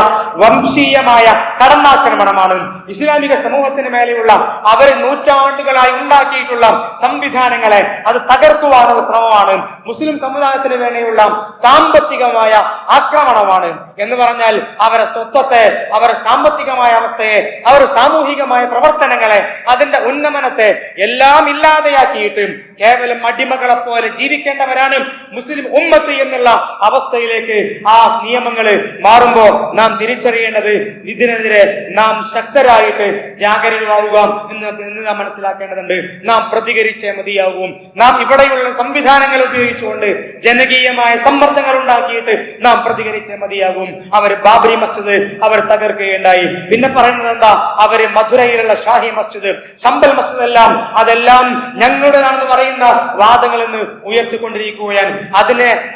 വംശീയമായ കടന്നാക്രമണമാണ്. ഇസ്ലാമിക സമൂഹത്തിന് മേലെയുള്ള അവർ നൂറ്റാണ്ടുകളായി ഉണ്ടാക്കിയിട്ടുള്ള സംവിധാനം സംവിധാനങ്ങളെ അത് തകർക്കുവാനുള്ള ശ്രമമാണ്. മുസ്ലിം സമുദായത്തിന് വേണ്ടിയുള്ള സാമ്പത്തികമായ ആക്രമണമാണ്. എന്ന് പറഞ്ഞാൽ അവരെ സ്വത്വത്തെ, അവരുടെ സാമ്പത്തികമായ അവസ്ഥയെ, അവരുടെ സാമൂഹികമായ പ്രവർത്തനങ്ങളെ, അതിന്റെ ഉന്നമനത്തെ എല്ലാം ഇല്ലാതെയാക്കിയിട്ട് കേവലം അടിമകളെ പോലെ ജീവിക്കേണ്ടവരാണ് മുസ്ലിം ഉമ്മത്ത് എന്നുള്ള അവസ്ഥയിലേക്ക് ആ നിയമങ്ങൾ മാറുമ്പോൾ നാം തിരിച്ചറിയേണ്ടത് ഇതിനെതിരെ നാം ശക്തരായിട്ട് ജാഗരൂകരാകുക എന്ന് നാം മനസ്സിലാക്കേണ്ടതുണ്ട്. നാം പ്രതികരിച്ചേ മതിയാകും. നാം ഇവിടെയുള്ള സംവിധാനങ്ങൾ ഉപയോഗിച്ചുകൊണ്ട് ജനകീയമായ സമ്മർദ്ദങ്ങൾ ഉണ്ടാക്കിയിട്ട് നാം പ്രതികരിച്ചേ മതിയാകും. അവർ ബാബറി മസ്ജിദ് അവർ തകർക്കുകയുണ്ടായി. പിന്നെ പറയുന്നത് എന്താ? അവര് മധുരയിലുള്ള ഷാഹി മസ്ജിദ്, സമ്പൽ മസ്ജിദ് എല്ലാം അതെല്ലാം ഞങ്ങളുടേതാണെന്ന് പറയുന്ന വാദങ്ങൾ ഇന്ന് ഉയർത്തിക്കൊണ്ടിരിക്കുകയാണ്.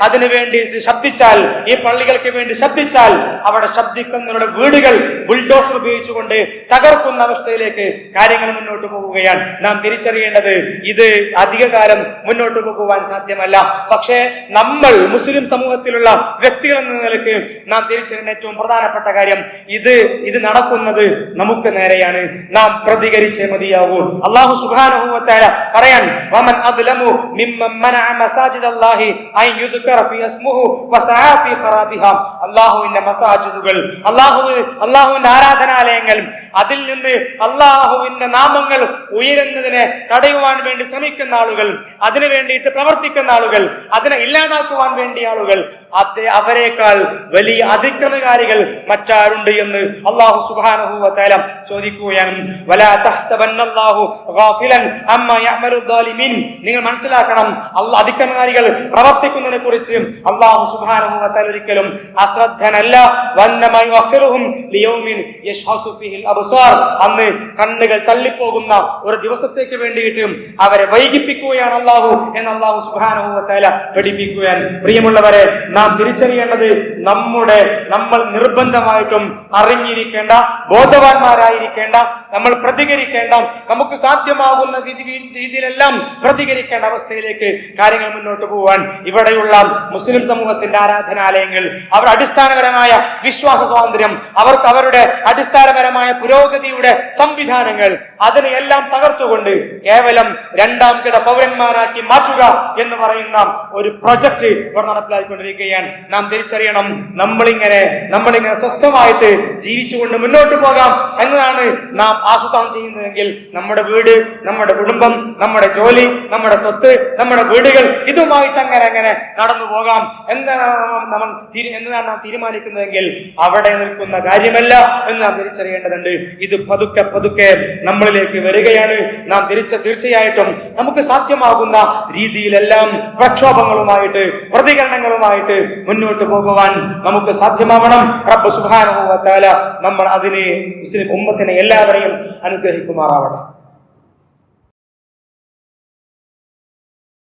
അതിനു വേണ്ടി ശബ്ദിച്ചാൽ, ഈ പള്ളികൾക്ക് വേണ്ടി ശബ്ദിച്ചാൽ അവിടെ ശബ്ദിക്കുന്നവരുടെ വീടുകൾ ബുൾഡോസർ ഉപയോഗിച്ചുകൊണ്ട് തകർക്കുന്ന അവസ്ഥയിലേക്ക് കാര്യങ്ങൾ മുന്നോട്ട് പോവുകയാണ്. നാം തിരിച്ചറിയേണ്ടത് ഇത് അധികകാലം മുന്നോട്ട് പോകുവാൻ സാധ്യമല്ല. പക്ഷേ നമ്മൾ മുസ്ലിം സമൂഹത്തിലുള്ള വ്യക്തികൾ എന്ന നിലയ്ക്ക് നാം തിരിച്ചറിയേണ്ട ഏറ്റവും പ്രധാനപ്പെട്ട കാര്യം ഇത് നടക്കുന്നത് നമുക്ക് നേരെയാണ്. നാം പ്രതികരിച്ചേ മതിയാകൂ. അല്ലാഹു സുബ്ഹാനഹു വ തആല പറയാൻ, വമൻ അദ്ലമു മിമ്മൻ മനഅ മസാജിദല്ലാഹി അൻ യുദ്കറ ഫീ ഇസ്മുഹു വസഅ ഫീ ഖറാബിഹാ. അല്ലാഹുവിന്റെ മസാജിദുകൾ, അല്ലാഹുവിന്റെ ആരാധനാലയങ്ങൾ, അതിൽ നിന്ന് അല്ലാഹുവിന്റെ നാമങ്ങൾ ഉയരുന്നതിനെ തടയുവാൻ വേണ്ടി ശ്രമിക്കുന്ന ആളുകൾ, അതിനു വേണ്ടിയിട്ട് പ്രവർത്തിക്കുന്ന ആളുകൾ, അതിനെ ഇല്ലാതാക്കുവാൻ വേണ്ടിയ ആളുകൾ, അവരെക്കാൾ വലിയ അതിക്രമകാരികൾ മറ്റാരുണ്ട് എന്ന് അല്ലാഹു സുബ്ഹാനഹു വ തആല ചോദിക്കുകയാണ്. വലാ തഹ്സബന്നല്ലാഹു ഗാഫിലൻ അമ്മാ യഅമലു ദാലിമീൻ. നിങ്ങൾ മനസ്സിലാക്കണം, അതിക്രമകാരികൾ പ്രവർത്തിക്കുന്നതിനെ കുറിച്ച് അല്ലാഹു സുബ്ഹാനഹു വ തആല ഒരിക്കലും അശ്രദ്ധനല്ല. വന്നമാ യുഅഖിറുഹും ലിയൗമിൻ യശ്ഹസു ഫീഹിൽ അബ്സാർ. അന്ന് കണ്ണുകൾ തള്ളിപ്പോകുന്ന ഒരു ദിവസത്തേക്ക് വേണ്ടിയിട്ട് അവരെ വൈകിപ്പിക്കുകയാണ് അല്ലാഹു എന്ന് അല്ലാഹു സുബ്ഹാനഹു വ തആല പഠിപ്പിക്കുകയാണ്. പ്രിയമുള്ളവരെ, നാം തിരിച്ചറിയേണ്ടത് നമ്മൾ നിർബന്ധമായിട്ടും അറിഞ്ഞിരിക്കേണ്ട, ബോധവാന്മാരായിരിക്കേണ്ട, നമ്മൾ പ്രതികരിക്കേണ്ട, നമുക്ക് സാധ്യമാകുന്ന രീതിയിലെല്ലാം പ്രതികരിക്കേണ്ട അവസ്ഥയിലേക്ക് കാര്യങ്ങൾ മുന്നോട്ട് പോകാൻ ഇവിടെയുള്ള മുസ്ലിം സമൂഹത്തിന്റെ ആരാധനാലയങ്ങൾ, അവർ അടിസ്ഥാനപരമായ വിശ്വാസ സ്വാതന്ത്ര്യം, അവർക്ക് അവരുടെ അടിസ്ഥാനപരമായ പുരോഗതിയുടെ സംവിധാനങ്ങൾ, അതിനെയെല്ലാം തകർത്തുകൊണ്ട് കേവലം രണ്ടാം കിട പൗരന്മാരാക്കി മാറ്റുക എന്ന് പറയുന്ന ഒരു പ്രൊജക്ട് ഇവിടെ നടപ്പിലാക്കിക്കൊണ്ടിരിക്കുകയാണ്. നാം തിരിച്ചറിയണം, നമ്മളിങ്ങനെ സ്വസ്ഥമായിട്ട് ജീവിച്ചുകൊണ്ട് മുന്നോട്ട് പോകാം എന്നതാണ് നാം ആസൂത്രണം ചെയ്യുന്നതെങ്കിൽ നമ്മുടെ വീട്, നമ്മുടെ കുടുംബം, നമ്മുടെ ജോലി, നമ്മുടെ സ്വത്ത്, നമ്മുടെ വീടുകൾ, ഇതുമായിട്ട് അങ്ങനെ നടന്നു പോകാം എന്നതാണ് നാം തീരുമാനിക്കുന്നതെങ്കിൽ അവിടെ നിൽക്കുന്ന കാര്യമല്ല എന്ന് നാം തിരിച്ചറിയേണ്ടതുണ്ട്. ഇത് പതുക്കെ നമ്മളിലേക്ക് വരികയാണ്. നാം തീർച്ചയായിട്ടും നമുക്ക് സാധ്യമാകുന്ന രീതിയിലെല്ലാം പ്രക്ഷോഭങ്ങളുമായിട്ട്, പ്രതികരണങ്ങളുമായിട്ട് മുന്നോട്ട് പോകുവാൻ നമുക്ക് സാധ്യമാവണം. റബ്ബ് സുബ്ഹാനഹു വ തആല നമ്മൾ അതിനെ മുസ്ലിം ഉമ്മത്തിനെ എല്ലാവരെയും അനുഗ്രഹിക്കുമാറാവട്ടെ.